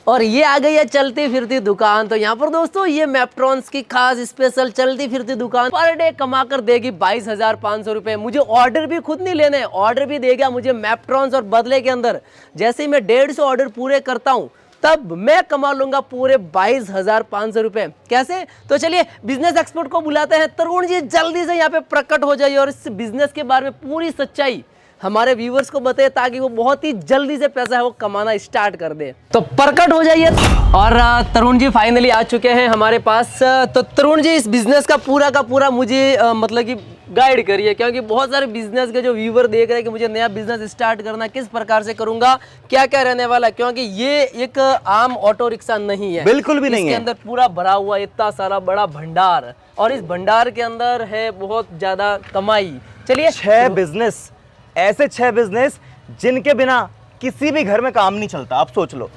और ये आ गई है चलती फिरती दुकान। तो यहाँ पर दोस्तों ये मैपट्रॉन्स की खास स्पेशल चलती फिरती दुकान पर डे कमा कर देगी 22,500 रुपए। मुझे ऑर्डर भी खुद नहीं लेने, ऑर्डर भी देगा मुझे मैपट्रॉन्स, और बदले के अंदर जैसे ही मैं 150 ऑर्डर पूरे करता हूँ तब मैं कमा लूंगा पूरे 22,500 रुपए। कैसे? तो चलिए बिजनेस एक्सपर्ट को बुलाते हैं। तरुण जी जल्दी से यहाँ पे प्रकट हो जाइए और इस बिजनेस के बारे में पूरी सच्चाई हमारे व्यूवर्स को बताए ताकि वो बहुत ही जल्दी से पैसा है वो कमाना स्टार्ट कर दे। तो प्रकट हो जाइए। और तरुण जी फाइनली आ चुके हैं हमारे पास। तो तरुण जी इस बिजनेस का पूरा मुझे मतलब कि गाइड करिए, क्योंकि बहुत सारे बिजनेस के जो व्यूवर देख रहे हैं कि मुझे नया बिजनेस स्टार्ट करना, किस प्रकार से करूंगा, क्या क्या रहने वाला, क्योंकि ये एक आम ऑटो रिक्शा नहीं है, बिल्कुल भी नहीं है। इसके अंदर पूरा भरा हुआ इतना सारा बड़ा भंडार, और इस भंडार के अंदर है बहुत ज्यादा कमाई। चलिए 6 बिजनेस, ऐसे 6 बिजनेस जिनके बिना किसी भी घर में काम नहीं चलता। आप सोच लो,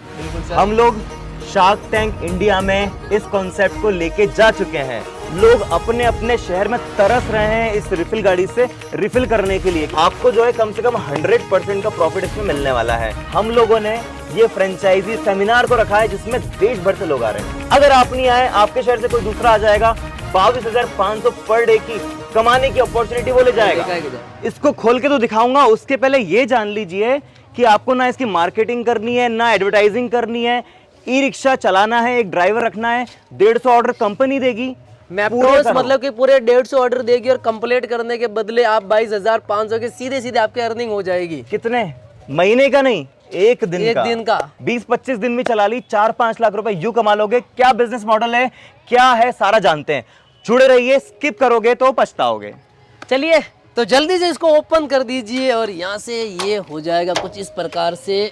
हम लोग शार्क टैंक इंडिया में इस कॉन्सेप्ट को लेके जा चुके हैं। लोग अपने अपने शहर में तरस रहे हैं इस रिफिल गाड़ी से रिफिल करने के लिए। आपको जो है कम से कम 100% का प्रॉफिट इसमें मिलने वाला है। हम लोगों ने ये फ्रेंचाइजी सेमिनार को रखा है जिसमें देश भर से लोग आ रहे हैं। अगर आप नहीं आए, आपके शहर से कोई दूसरा आ जाएगा, 22,500 पर डे की कमाने की अपॉर्चुनिटी वो ले जाएगा। इसको खोल के तो दिखाऊंगा, उसके पहले ये जान लीजिए कि आपको ना इसकी मार्केटिंग करनी है, ना एडवर्टाइजिंग करनी है। ई रिक्शा चलाना है, एक ड्राइवर रखना है, 150 ऑर्डर कंपनी देगी। मैपट्रॉन्स मतलब कि पूरे 150 ऑर्डर देगी और कंप्लीट करने के बदले आप 22,500 के सीधे आपके अर्निंग हो जाएगी। कितने महीने का नहीं, एक दिन का 20-25 दिन में चला ली 4-5 लाख रुपए यूं कमा लोगे। क्या बिजनेस मॉडल है, क्या है, सारा जानते हैं। जुड़े रहिए, स्किप करोगे तो पछताओगे। चलिए तो जल्दी से इसको ओपन कर दीजिए और यहाँ से ये हो जाएगा कुछ इस प्रकार से।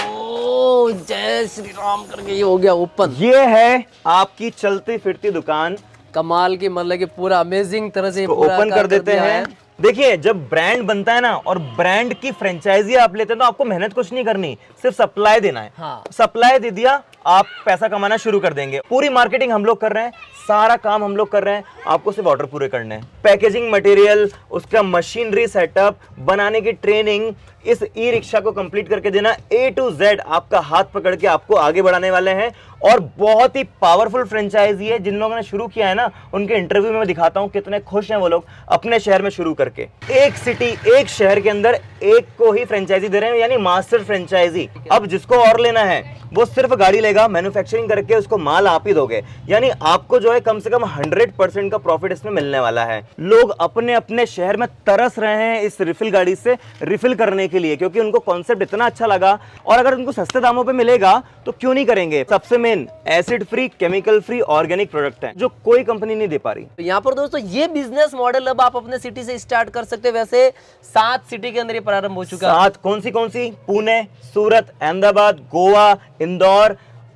ओ जय श्री राम करके ये हो गया ओपन। ये है आपकी चलती फिरती दुकान। कमाल की, मतलब कि पूरा अमेजिंग तरह से ओपन कर देते हैं। देखिए जब ब्रांड बनता है ना और ब्रांड की फ्रेंचाइजी आप लेते हैं तो आपको मेहनत कुछ नहीं करनी, सिर्फ सप्लाई देना है। हाँ। सप्लाई दे दिया, आप पैसा कमाना शुरू कर देंगे। पूरी मार्केटिंग हम लोग कर रहे हैं, सारा काम हम लोग कर रहे हैं, आपको सिर्फ ऑर्डर पूरे करने हैं। पैकेजिंग मटेरियल, उसका मशीनरी सेटअप, बनाने की ट्रेनिंग, इस ई रिक्शा को कंप्लीट करके देना, A to Z आपका हाथ पकड़ के आपको आगे बढ़ाने वाले हैं। और बहुत ही पावरफुल फ्रेंचाइजी है। जिन लोगों ने शुरू किया है ना, उनके इंटरव्यू में मैं दिखाता हूं कितने खुश हैं वो लोग अपने शहर में शुरू करके। एक सिटी, एक शहर के अंदर एक को ही फ्रेंचाइजी दे रहे हैं, यानी मास्टर फ्रेंचाइजी। अब जिसको और लेना है वो सिर्फ गाड़ी लेगा, मैन्युफैक्चरिंग करके उसको माल आप ही दोगे, यानी आपको जो है कम से कम 100% का प्रॉफिट इसमें मिलने वाला है। लोग अपने अपने शहर में तरस रहे हैं इस रिफिल गाड़ी से रिफिल करने के लिए, क्योंकि उनको कॉन्सेप्ट इतना अच्छा लगा। और अगर उनको सस्ते दामों पे मिलेगा तो क्यों नहीं करेंगे। सबसे main acid free, chemical free, organic product है जो कोई कंपनी नहीं दे पा रही। तो यहाँ पर दोस्तों ये बिजनेस मॉडल अब आप अपने सिटी से स्टार्ट कर सकते हैं। वैसे 7 सिटी के अंदर ये प्रारंभ हो चुका है। 7 कौन सी? पुणे, सूरत, अहमदाबाद, गोवा, इंदौर,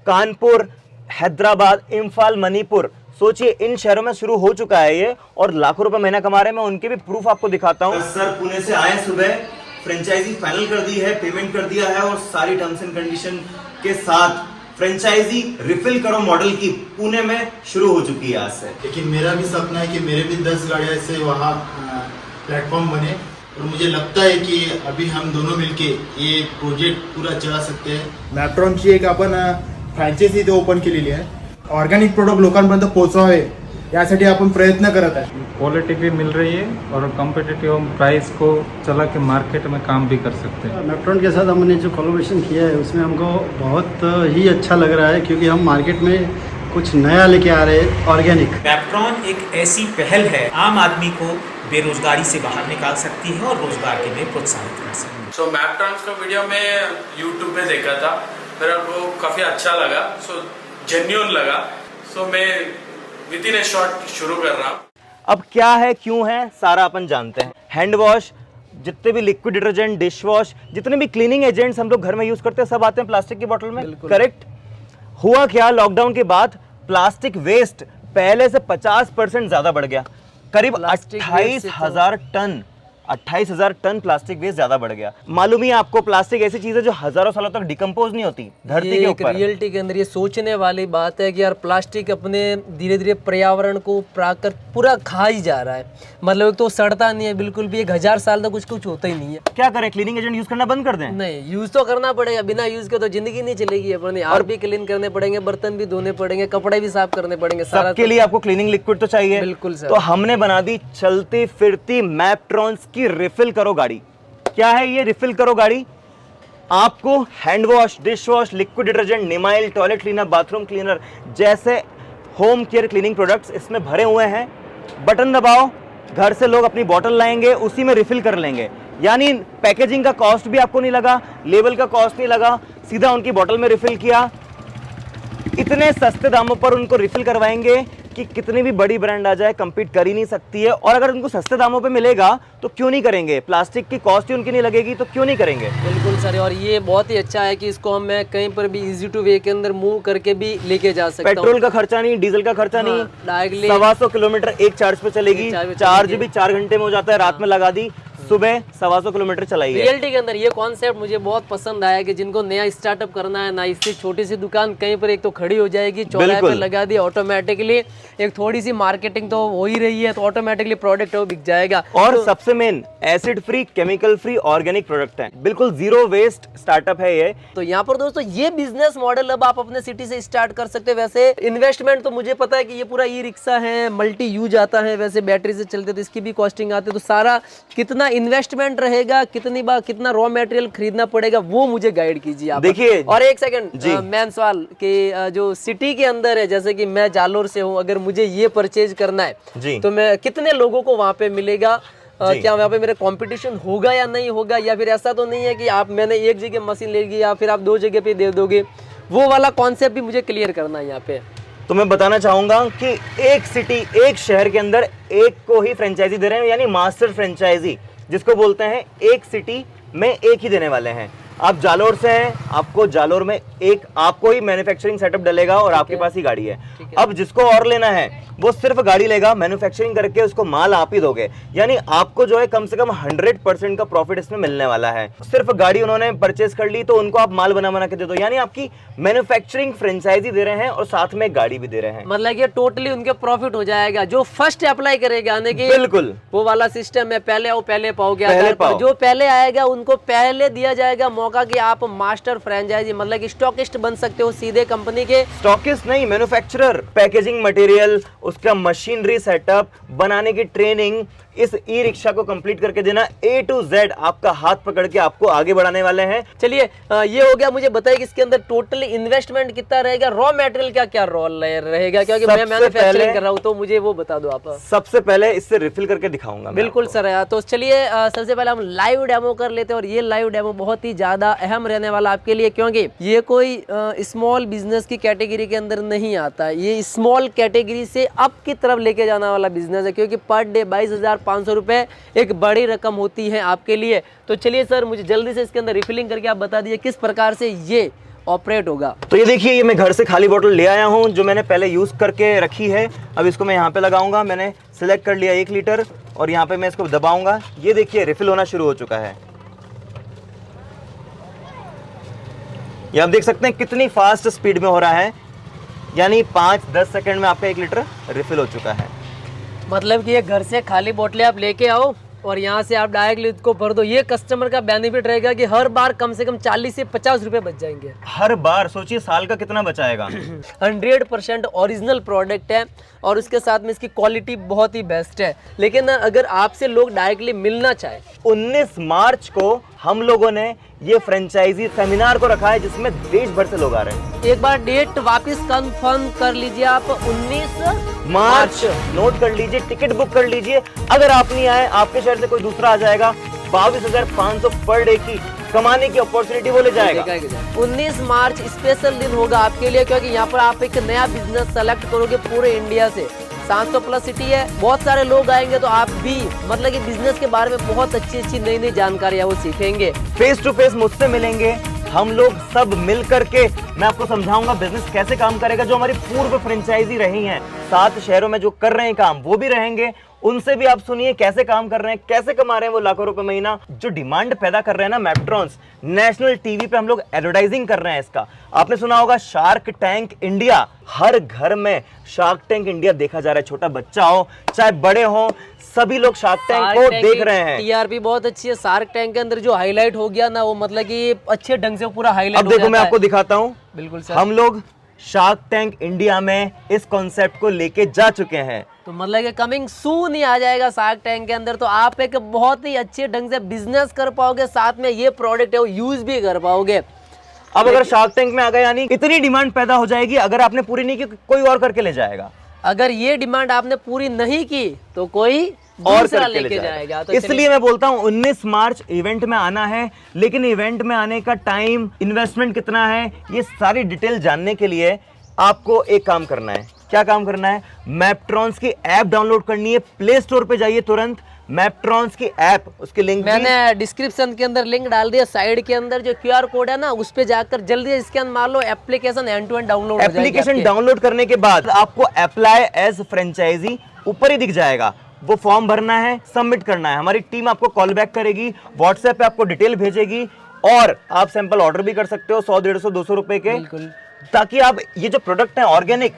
कानपुर, हैदराबाद, इम्फाल, मणिपुर। सोचिए इन शहरों में शुरू हो चुका है ये और लाखों रुपए महीना कमा रहे हैं। मैं उनके भी प्रूफ आपको दिखाता हूँ। सर पुणे से आए, सुबह फ्रेंचाइजी फाइनल कर दी है, पेमेंट कर दिया है और सारी टर्म्स एंड कंडीशन के साथ फ्रेंचाइजी रिफिल करो मॉडल की पुणे में शुरू हो चुकी है आज से। लेकिन मेरा भी सपना है कि मेरे भी 10 गाड़ियां से वहाँ प्लेटफॉर्म बने, और मुझे लगता है की अभी हम दोनों मिलके ये प्रोजेक्ट पूरा चला सकते हैं। मॅपट्रॉनची एक आपण फ्रँचायझी इथे ओपन केलेली आहे। ऑर्गॅनिक प्रोडक्ट लोकांपर्यंत पोहोचावे यासाठी आपण प्रयत्न करत आहे। क्वालिटी भी मिल रही है और कॉम्पिटिटिव प्राइस को चला के मार्केट में काम भी कर सकते हैं। मैपट्रॉन के साथ हमने जो कोलैबोरेशन किया है उसमें हमको बहुत ही अच्छा लग रहा है, क्योंकि हम मार्केट में कुछ नया लेके आ रहे हैं, ऑर्गेनिक। मैपट्रॉन एक ऐसी पहल है आम आदमी को बेरोजगारी से बाहर निकाल सकती है और रोजगार के लिए प्रोत्साहित कर सकती है। सो मैपट्रॉन का वीडियो मैं यूट्यूब पे देखा था, मेरे को काफ़ी अच्छा लगा, सो जेन्युइन लगा, सो मैं विद इन ए शॉर्ट शुरू कर रहा हूँ। अब क्या है, क्यों है, सारा अपन जानते हैं। हैंड वॉश, जितने भी लिक्विड डिटर्जेंट, डिश वॉश, जितने भी क्लीनिंग एजेंट्स हम लोग घर में यूज करते हैं सब आते हैं प्लास्टिक की बोतल में। करेक्ट। हुआ क्या, लॉकडाउन के बाद प्लास्टिक वेस्ट पहले से 50% ज्यादा बढ़ गया। करीब 28,000 टन 28,000 टन प्लास्टिक वेस्ट ज्यादा बढ़ गया। मालूम ही है आपको, प्लास्टिक ऐसी चीज है जो हजारों सालों तक डिकम्पोज नहीं होती धरती के ऊपर। रियलिटी के अंदर ये सोचने वाली बात है कि यार प्लास्टिक अपने धीरे धीरे पर्यावरण को प्राकृत पूरा खा ही जा रहा है। मतलब तो सड़ता नहीं है बिल्कुल भी, 1000 साल तक कुछ होता ही नहीं है। क्या करें, क्लीनिंग एजेंट यूज करना बंद कर दें? नहीं, यूज तो करना पड़ेगा, बिना यूज के तो जिंदगी नहीं चलेगी अपनी। आप भी क्लीन करने पड़ेंगे, बर्तन भी धोने पड़ेंगे, कपड़े भी साफ करने पड़ेंगे, सारा सबके लिए आपको क्लीनिंग लिक्विड तो चाहिए। बिल्कुल सर। तो हमने बना दी चलती फिरती मैपट्रॉन्स की रिफिल करो गाड़ी। क्या है ये रिफिल करो गाड़ी? आपको hand wash, dish wash, liquid detergent, Nimyle, toilet cleaner, bathroom cleaner जैसे होम केयर क्लीनिंग प्रोडक्ट्स इसमें भरे हुए हैं। बटन दबाओ, घर से लोग अपनी बोतल लाएंगे, उसी में रिफिल कर लेंगे। यानी पैकेजिंग का कॉस्ट भी आपको नहीं लगा, लेबल का कॉस्ट नहीं लगा, सीधा उनकी बोतल में रिफिल किया। इतने सस्ते दामों पर उनको रिफिल करवाएंगे कि कितनी भी बड़ी ब्रांड आ जाए कंपीट कर ही नहीं सकती है। और अगर उनको सस्ते दामों पे मिलेगा तो क्यों नहीं करेंगे? प्लास्टिक की कॉस्ट ही उनकी नहीं लगेगी तो क्यों नहीं करेंगे? बिल्कुल सर। और ये बहुत ही अच्छा है कि इसको हम मैं कहीं पर भी इजी टू वे के अंदर मूव करके भी लेके जा सकता हूं। पेट्रोल का खर्चा नहीं, डीजल का खर्चा नहीं, डायरेक्टली 125 किलोमीटर एक चार्ज पे चलेगी। चार्ज भी 4 घंटे में हो जाता है, रात में लगा दी, सुबह 125 किलोमीटर चलाई है। रियलिटी के अंदर ये कॉन्सेप्ट मुझे बहुत पसंद आया कि जिनको नया स्टार्टअप करना है ना, इससे छोटी सी दुकान कहीं पर एक तो खड़ी हो जाएगी, चौराहे पे लगा दी, ऑटोमेटिकली एक थोड़ी सी मार्केटिंग तो हो ही रही है, तो ऑटोमेटिकली प्रोडक्ट वो बिक जाएगा। और तो सबसे main acid free, chemical free, organic product है, बिल्कुल जीरो वेस्ट स्टार्टअप है ये। तो यहाँ पर दोस्तों ये बिजनेस मॉडल अब आप अपने सिटी से स्टार्ट कर सकते हो। वैसे इन्वेस्टमेंट तो मुझे पता है कि ये पूरा ई रिक्शा है, मल्टी यूज आता है, वैसे बैटरी से चलते तो इसकी भी कॉस्टिंग आती है। तो सारा कितना इन्वेस्टमेंट रहेगा, कितनी बार कितना रॉ मटेरियल खरीदना पड़ेगा, वो मुझे गाइड कीजिए आप। देखिए, और एक सेकंड मेन सवाल कि जो सिटी के अंदर है, जैसे कि मैं जालोर से हूँ, अगर मुझे ये परचेज करना है तो मैं कितने लोगों को वहाँ पे मिलेगा? क्या वहाँ पे मेरा कंपटीशन होगा या नहीं होगा? या फिर ऐसा तो नहीं है कि आप मैंने एक जगह मशीन लेगी या फिर आप 2 जगह पे दे दोगे? वो वाला कॉन्सेप्ट भी मुझे क्लियर करना है यहाँ पे। तो मैं बताना चाहूंगा कि एक सिटी, एक शहर के अंदर एक को ही फ्रेंचाइजी दे रहे हैं, यानी मास्टर फ्रेंचाइजी जिसको बोलते हैं। एक सिटी में एक ही देने वाले हैं। आप जालोर से हैं, आपको जालोर में एक आपको ही मैन्युफैक्चरिंग सेटअप डलेगा और आपके पास ही गाड़ी है। अब जिसको और लेना है वो सिर्फ गाड़ी लेगा, मैन्युफैक्चरिंग करके उसको माल आप ही दोगे। यानी आपको जो है कम से कम 100% का प्रॉफिट इसमें मिलने वाला है। सिर्फ गाड़ी उन्होंने परचेज कर ली तो उनको आप माल बना के दे दो, यानी आपकी मैन्युफैक्चरिंग फ्रेंचाइजी दे रहे हैं और साथ में गाड़ी भी दे रहे हैं। मतलब ये टोटली उनके प्रॉफिट हो जाएगा। जो फर्स्ट अप्लाई करेगा यानी कि बिल्कुल वो वाला सिस्टम है, पहले आओ पहले पाओगे। पहले पाओ। जो पहले आएगा उनको पहले दिया जाएगा मौका कि आप मास्टर फ्रेंचाइजी मतलब कि स्टॉकिस्ट बन सकते हो सीधे कंपनी के। स्टॉकिस्ट नहीं, मैन्युफैक्चरर। पैकेजिंग मटेरियल, उसका मशीनरी सेटअप, बनाने की ट्रेनिंग, इस ई रिक्शा को कंप्लीट करके देना, A to Z आपका हाथ पकड़ के आपको आगे बढ़ाने वाले हैं। चलिए ये हो गया। मुझे बताइए कि इसके अंदर टोटली इन्वेस्टमेंट कितना रहेगा, रॉ मटेरियल क्या क्या रोल रहेगा, क्योंकि मैं मैन्युफैक्चरिंग कर रहा हूँ, तो मुझे वो बता दो आप। सबसे पहले इससे रिफिल करके दिखाऊंगा। बिल्कुल सर। तो चलिए सबसे पहले हम लाइव डेमो कर लेते हैं। और ये लाइव डेमो बहुत ही ज्यादा अहम रहने वाला आपके लिए, क्योंकि ये कोई स्मॉल बिजनेस की कैटेगरी के अंदर नहीं आता है। ये स्मॉल कैटेगरी से अप की तरफ लेके जाने वाला बिजनेस है, क्योंकि पर डे 22,500 रुपए एक बड़ी रकम होती है आपके लिए। तो चलिए सर, मुझे जल्दी से इसके अंदर रिफिलिंग करके आप बता दीजिए किस प्रकार से ये ऑपरेट होगा। तो ये देखिए, ये मैं घर से खाली बोतल ले आया हूँ जो मैंने पहले यूज करके रखी है। अब इसको मैं यहाँ पे लगाऊंगा। मैंने सिलेक्ट कर लिया 1 लीटर और यहाँ पे मैं इसको दबाऊंगा। ये देखिए रिफिल होना शुरू हो चुका है। ये आप देख सकते हैं कितनी फास्ट स्पीड में हो रहा है, यानी 5-10 सेकंड में आपका 1 लीटर रिफिल हो चुका है। मतलब कि ये घर से खाली बोतलें आप लेके आओ और यहाँ से आप डायरेक्टली इसको भर दो। ये कस्टमर का बेनिफिट रहेगा कि हर बार कम से कम 40 से 50 रुपए बच जाएंगे। हर बार सोचिए साल का कितना बचाएगा। 100% ओरिजिनल प्रोडक्ट है और उसके साथ में इसकी क्वालिटी बहुत ही बेस्ट है। लेकिन अगर आपसे लोग डायरेक्टली मिलना चाहे, 19 मार्च को हम लोगों ने ये फ्रेंचाइजी सेमिनार को रखा है जिसमें देश भर से लोग आ रहे हैं। एक बार डेट वापस कंफर्म कर लीजिए आप, 19 मार्च नोट कर लीजिए, टिकट बुक कर लीजिए। अगर आप नहीं आए, आपके शहर से कोई दूसरा आ जाएगा, 22,500 पर डे की कमाने की अपॉर्चुनिटी वो ले जाएगा। 19 मार्च स्पेशल दिन होगा आपके लिए, क्योंकि यहाँ पर आप एक नया बिजनेस सेलेक्ट करोगे पूरे इंडिया से। 700 प्लस सिटी है, बहुत सारे लोग आएंगे, तो आप भी मतलब कि बिजनेस के बारे में बहुत अच्छी नई जानकारियां वो सीखेंगे। फेस टू फेस मुझसे मिलेंगे, हम लोग सब मिल करके मैं आपको समझाऊंगा बिजनेस कैसे काम करेगा। जो हमारी पूर्व फ्रेंचाइजी रही हैं, 7 शहरों में जो कर रहे हैं काम, वो भी रहेंगे उनसे भी आप सुनिए कैसे काम कर रहे हैं, कैसे कमा रहे हैं वो लाखों रुपए महीना। जो डिमांड पैदा कर रहे हैं ना मैपट्रॉन्स, नेशनल टीवी पे हम लोग एडवर्टाइजिंग कर रहे हैं इसका। आपने सुना होगा शार्क टैंक इंडिया, हर घर में शार्क टैंक इंडिया देखा जा रहा है। छोटा बच्चा हो चाहे बड़े हो, सभी लोग शार्क टैंक को देख रहे हैं। टीआरपी बहुत अच्छी है। शार्क टैंक के अंदर जो हाईलाइट हो गया ना, वो मतलब कि अच्छे ढंग से पूरा हाईलाइट अब देखो मैं आपको दिखाता हूँ। बिल्कुल सर। हम लोग शार्क टैंक इंडिया में इस कॉन्सेप्ट को लेके जा चुके हैं। तो मतलब कि कमिंग सून ही आ जाएगा शार्क टैंक के अंदर। तो आप एक बहुत ही अच्छे ढंग से बिजनेस कर पाओगे, साथ में ये प्रोडक्ट है वो यूज भी कर पाओगे। अब अगर शार्क टैंक में आ गए यानी इतनी डिमांड पैदा हो जाएगी, अगर आपने पूरी नहीं की कोई और करके ले जाएगा। अगर ये डिमांड आपने पूरी नहीं की तो कोई और दूसरा करके लेके ले जाएगा। तो इसलिए मैं बोलता हूँ 19 मार्च इवेंट में आना है, लेकिन इवेंट में आने का टाइम, इन्वेस्टमेंट कितना है, ये सारी डिटेल जानने के लिए आपको एक काम करना है। क्या काम करना है? मैपट्रॉन्स की ऐप डाउनलोड करनी है। प्ले स्टोर पे जाइए तुरंत, मैपट्रॉन्स की ऐप, उसकी लिंक मैंने डिस्क्रिप्शन के अंदर लिंक डाल दिया। साइड के अंदर जो क्यूआर कोड है ना, उस पे जाकर जल्दी स्कैन मार लो, application end to end download हो जाएगी। एप्लीकेशन डाउनलोड करने के बाद आपको अप्लाई एज फ्रेंचाइजी ऊपर ही दिख जाएगा। वो फॉर्म भरना है, सबमिट करना है। हमारी टीम आपको कॉल बैक करेगी, व्हाट्सएप पे आपको डिटेल भेजेगी और आप सैंपल ऑर्डर भी कर सकते हो 100, 150, 200 रुपए के, ताकि आप ये जो प्रोडक्ट है ऑर्गेनिक,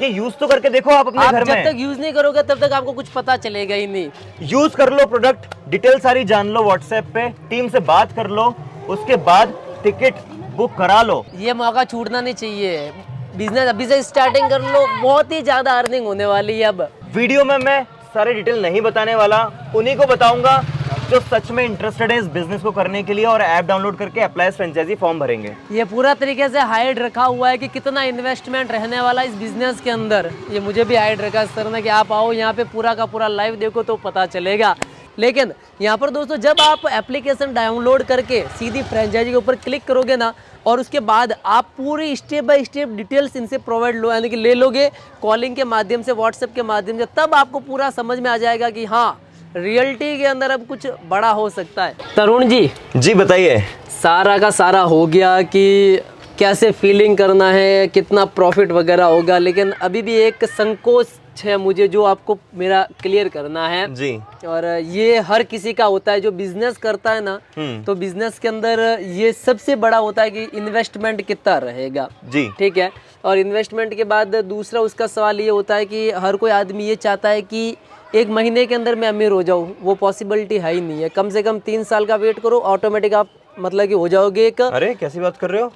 ये यूज तो करके देखो आप अपने घर में। जब तक यूज नहीं करोगे तब तक आपको कुछ पता चलेगा ही नहीं। यूज कर लो प्रोडक्ट, डिटेल सारी जान लो, व्हाट्सएप पे टीम से बात कर लो, उसके बाद टिकट बुक करा लो। ये मौका छूटना नहीं चाहिए। बिजनेस अभी से स्टार्टिंग कर लो, बहुत ही ज्यादा अर्निंग होने वाली है। अब वीडियो में मैं सारे डिटेल नहीं बताने वाला, उन्हीं को बताऊंगा जो सच में इंटरेस्टेड है इस बिजनेस को करने के लिए और ऐप डाउनलोड करके अप्लाई फ्रेंचाइजी फॉर्म भरेंगे। ये पूरा तरीके से हाइड रखा हुआ है कि कितना इन्वेस्टमेंट रहने वाला है इस बिजनेस के अंदर। ये मुझे भी हाइड रखा है सर ने कि आप आओ यहाँ पे पूरा का पूरा लाइव देखो तो पता चलेगा। लेकिन यहाँ पर दोस्तों, जब आप एप्लीकेशन डाउनलोड करके सीधी फ्रेंचाइजी के ऊपर क्लिक करोगे ना, और उसके बाद आप पूरी स्टेप बाय स्टेप डिटेल्स इनसे प्रोवाइड लो, यानी कि ले लोगे कॉलिंग के माध्यम से, व्हाट्सएप के माध्यम से, तब आपको पूरा समझ में आ जाएगा कि हाँ, रियलिटी के अंदर अब कुछ बड़ा हो सकता है। तरुण जी बताइए। सारा का सारा हो गया कि कैसे फीलिंग करना है, कितना प्रॉफिट वगैरह होगा, लेकिन अभी भी एक संकोच है मुझे जो आपको मेरा क्लियर करना है जी। और ये हर किसी का होता है जो बिजनेस करता है ना, तो बिजनेस के अंदर ये सबसे बड़ा होता है कि इन्वेस्टमेंट कितना रहेगा जी। ठीक है। और इन्वेस्टमेंट के बाद दूसरा उसका सवाल ये होता है कि हर कोई आदमी ये चाहता है कि एक महीने के अंदर मैं अमीर हो जाऊँ। वो पॉसिबिलिटी है ही नहीं है। कम से कम 3 साल का वेट करो, ऑटोमेटिक आप मतलब कि हो जाओगे एक। अरे कैसी बात कर रहे हो?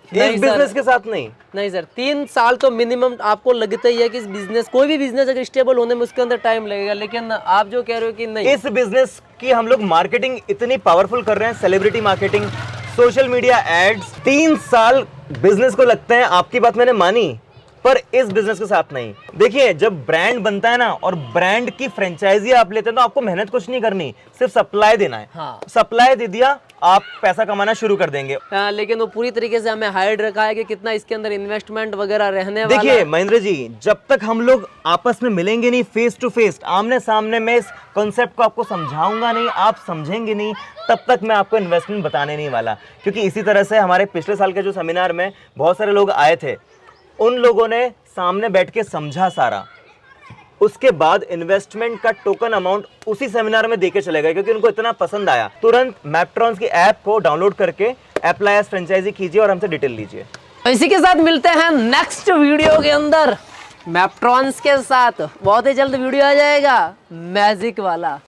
नहीं इस सर। बिजनेस के साथ नहीं सर, 3 साल तो मिनिमम आपको लगता ही है कि इस बिजनेस, कोई भी बिजनेस अगर स्टेबल होने में उसके अंदर टाइम लगेगा। लेकिन आप जो कह रहे हो कि नहीं, इस बिजनेस की हम लोग मार्केटिंग इतनी पावरफुल कर रहे हैं, celebrity marketing, social media ads, 3 साल बिजनेस को लगते हैं। आपकी बात मैंने मानी, पर इस बिजनेस के साथ नहीं। देखिए, जब ब्रांड बनता है ना और ब्रांड की फ्रेंचाइजी आप लेते हैं तो आपको मेहनत कुछ नहीं करनी, सिर्फ सप्लाई देना है। हाँ। सप्लाई दे दिया, आप पैसा कमाना शुरू कर देंगे। लेकिन वो पूरी तरीके से हमें हाइड रखा है कि कितना इसके अंदर इन्वेस्टमेंट वगैरह रहने वाला देखिए है। महेंद्र जी, जब तक हम लोग आपस में मिलेंगे नहीं, फेस टू फेस, आमने सामने, मैं इस कॉन्सेप्ट को आपको समझाऊंगा नहीं, आप समझेंगे नहीं, तब तक मैं आपको इन्वेस्टमेंट बताने नहीं वाला। क्योंकि इसी तरह से हमारे पिछले साल के जो सेमिनार में बहुत सारे लोग आए थे, उन लोगों ने सामने बैठ के समझा सारा, उसके बाद इन्वेस्टमेंट का टोकन अमाउंट उसी सेमिनार में देके चले गए, क्योंकि उनको इतना पसंद आया। तुरंत मैपट्रॉन्स की ऐप को डाउनलोड करके अप्लाई एज फ्रेंचाइजी कीजिए और हमसे डिटेल लीजिए। इसी के साथ मिलते हैं नेक्स्ट वीडियो के अंदर मैपट्रॉन्स के साथ। बहुत ही जल्द वीडियो आ जाएगा मैजिक वाला।